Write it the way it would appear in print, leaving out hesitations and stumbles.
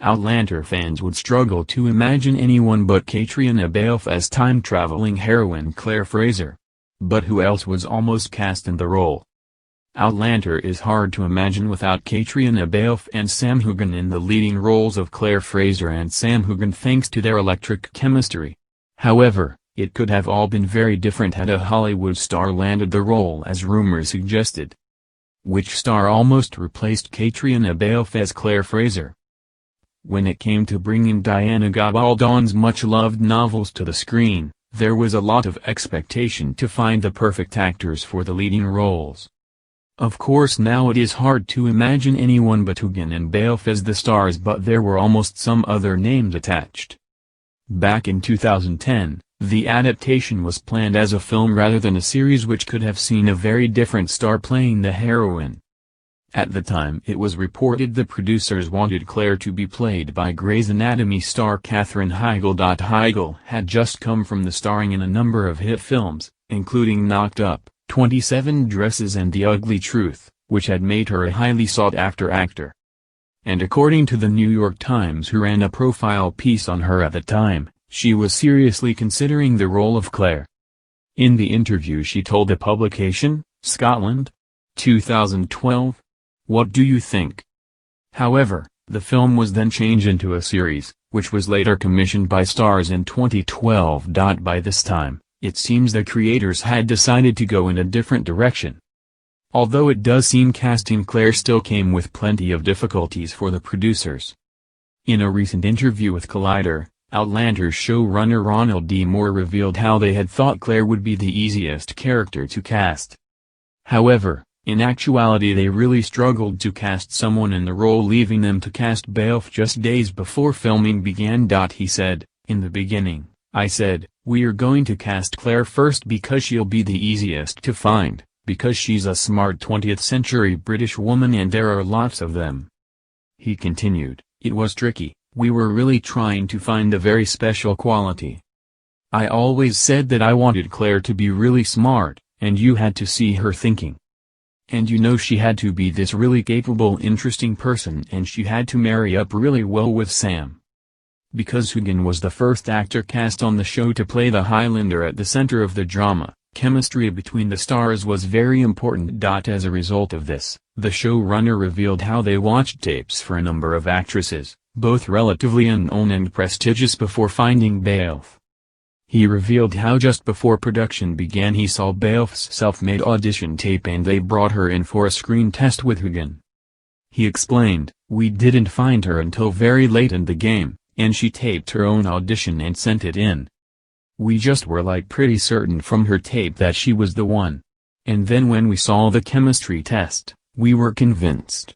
Outlander fans would struggle to imagine anyone but Caitriona Balfe as time-traveling heroine Claire Fraser. But who else was almost cast in the role? Outlander is hard to imagine without Caitriona Balfe and Sam Heughan in the leading roles of Claire Fraser and Sam Heughan thanks to their electric chemistry. However, it could have all been very different had a Hollywood star landed the role as rumors suggested. Which star almost replaced Caitriona Balfe as Claire Fraser? When it came to bringing Diana Gabaldon's much-loved novels to the screen, there was a lot of expectation to find the perfect actors for the leading roles. Of course now it is hard to imagine anyone but Heughan and Balfe as the stars, but there were almost some other names attached. Back in 2010, the adaptation was planned as a film rather than a series, which could have seen a very different star playing the heroine. At the time it was reported the producers wanted Claire to be played by Grey's Anatomy star Katherine Heigl. Heigl had just come from the starring in a number of hit films, including Knocked Up, 27 Dresses and The Ugly Truth, which had made her a highly sought-after actor. And according to the New York Times, who ran a profile piece on her at the time, she was seriously considering the role of Claire. In the interview she told the publication, Scotland, 2012, "What do you think?" However, the film was then changed into a series, which was later commissioned by Starz in 2012. By this time, it seems the creators had decided to go in a different direction. Although it does seem casting Claire still came with plenty of difficulties for the producers. In a recent interview with Collider, Outlander's showrunner Ronald D. Moore revealed how they had thought Claire would be the easiest character to cast. However, in actuality they really struggled to cast someone in the role, leaving them to cast Balfe just days before filming began. He said, "In the beginning, I said, we're going to cast Claire first because she'll be the easiest to find, because she's a smart 20th century British woman and there are lots of them." He continued, "It was tricky, we were really trying to find a very special quality. I always said that I wanted Claire to be really smart, and you had to see her thinking. And you know she had to be this really capable, interesting person, and she had to marry up really well with Sam." Because Heughan was the first actor cast on the show to play the Highlander at the center of the drama, chemistry between the stars was very important. As a result of this, the showrunner revealed how they watched tapes for a number of actresses, both relatively unknown and prestigious, before finding Balfe. He revealed how just before production began he saw Balfe's self-made audition tape and they brought her in for a screen test with Heughan. He explained, "We didn't find her until very late in the game, and she taped her own audition and sent it in. We just were like pretty certain from her tape that she was the one. And then when we saw the chemistry test, we were convinced."